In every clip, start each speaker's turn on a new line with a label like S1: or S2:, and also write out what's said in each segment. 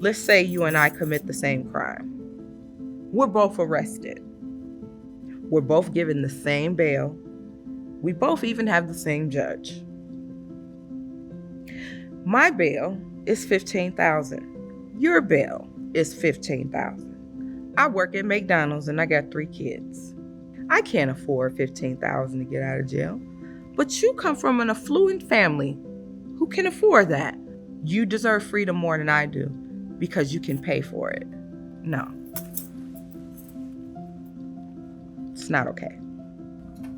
S1: Let's say you and I commit the same crime. We're both arrested. We're both given the same bail. We both even have the same judge. My bail is $15,000. Your bail is $15,000. I work at McDonald's and I got 3 kids. I can't afford $15,000 to get out of jail. But you come from an affluent family who can afford that. You deserve freedom more than I do because you can pay for it. No. It's not okay.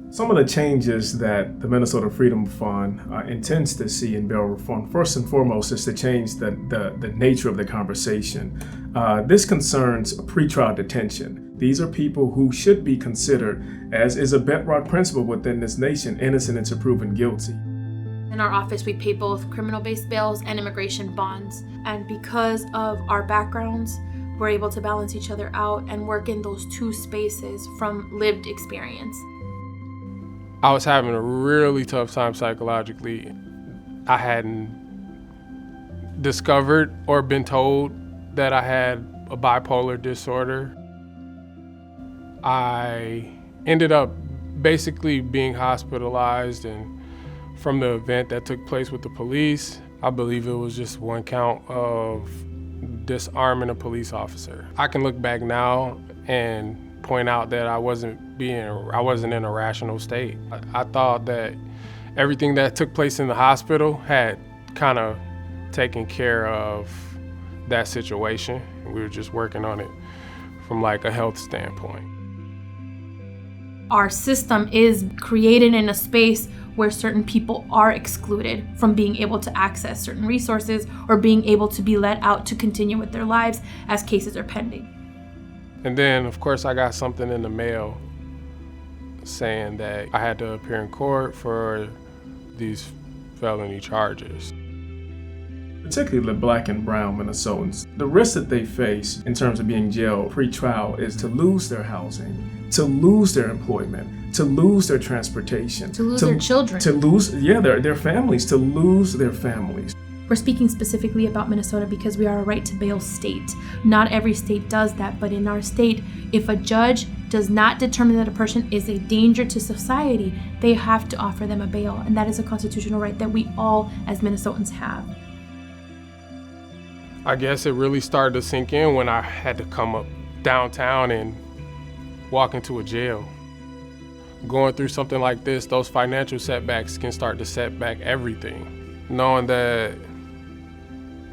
S2: Some of the changes that the Minnesota Freedom Fund intends to see in bail reform, first and foremost, is to change the nature of the conversation. This concerns pretrial detention. These are people who should be considered, as is a bedrock principle within this nation, innocent until proven guilty.
S3: In our office, we pay both criminal-based bails and immigration bonds. And because of our backgrounds, we're able to balance each other out and work in those two spaces from lived experience.
S4: I was having a really tough time psychologically. I hadn't discovered or been told that I had a bipolar disorder. I ended up basically being hospitalized, and from the event that took place with the police, I believe it was just one count of disarming a police officer. I can look back now and point out that I wasn't in a rational state. I thought that everything that took place in the hospital had kind of taken care of that situation. We were just working on it from like a health standpoint.
S3: Our system is created in a space where certain people are excluded from being able to access certain resources or being able to be let out to continue with their lives as cases are pending.
S4: And then, of course, I got something in the mail saying that I had to appear in court for these felony charges.
S2: Particularly the Black and brown Minnesotans, the risk that they face in terms of being jailed pre-trial is to lose their housing, to lose their employment, to lose their transportation,
S3: to lose their children,
S2: to lose their families, to lose their families.
S3: We're speaking specifically about Minnesota because we are a right to bail state. Not every state does that, but in our state, if a judge does not determine that a person is a danger to society, they have to offer them a bail, and that is a constitutional right that we all as Minnesotans have.
S4: I guess it really started to sink in when I had to come up downtown and walk into a jail. Going through something like this, those financial setbacks can start to set back everything. Knowing that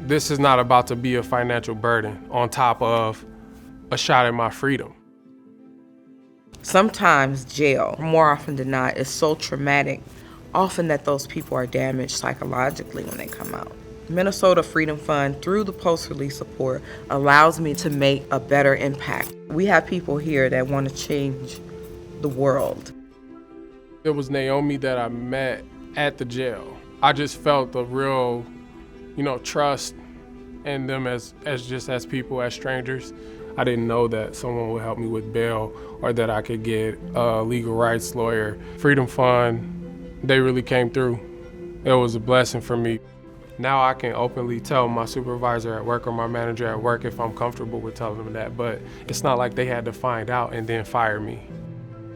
S4: this is not about to be a financial burden on top of a shot at my freedom.
S1: Sometimes jail, more often than not, is so traumatic, often that those people are damaged psychologically when they come out. Minnesota Freedom Fund, through the post-release support, allows me to make a better impact. We have people here that want to change the world.
S4: It was Naomi that I met at the jail. I just felt a real, trust in them as people, as strangers. I didn't know that someone would help me with bail or that I could get a legal rights lawyer. Freedom Fund, they really came through. It was a blessing for me. Now I can openly tell my supervisor at work or my manager at work if I'm comfortable with telling them that, but it's not like they had to find out and then fire me.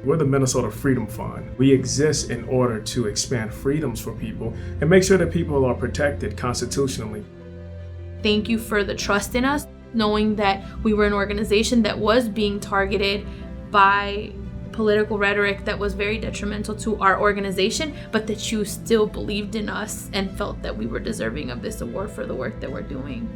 S2: We're the Minnesota Freedom Fund. We exist in order to expand freedoms for people and make sure that people are protected constitutionally.
S3: Thank you for the trust in us, knowing that we were an organization that was being targeted by political rhetoric that was very detrimental to our organization, but that you still believed in us and felt that we were deserving of this award for the work that we're doing.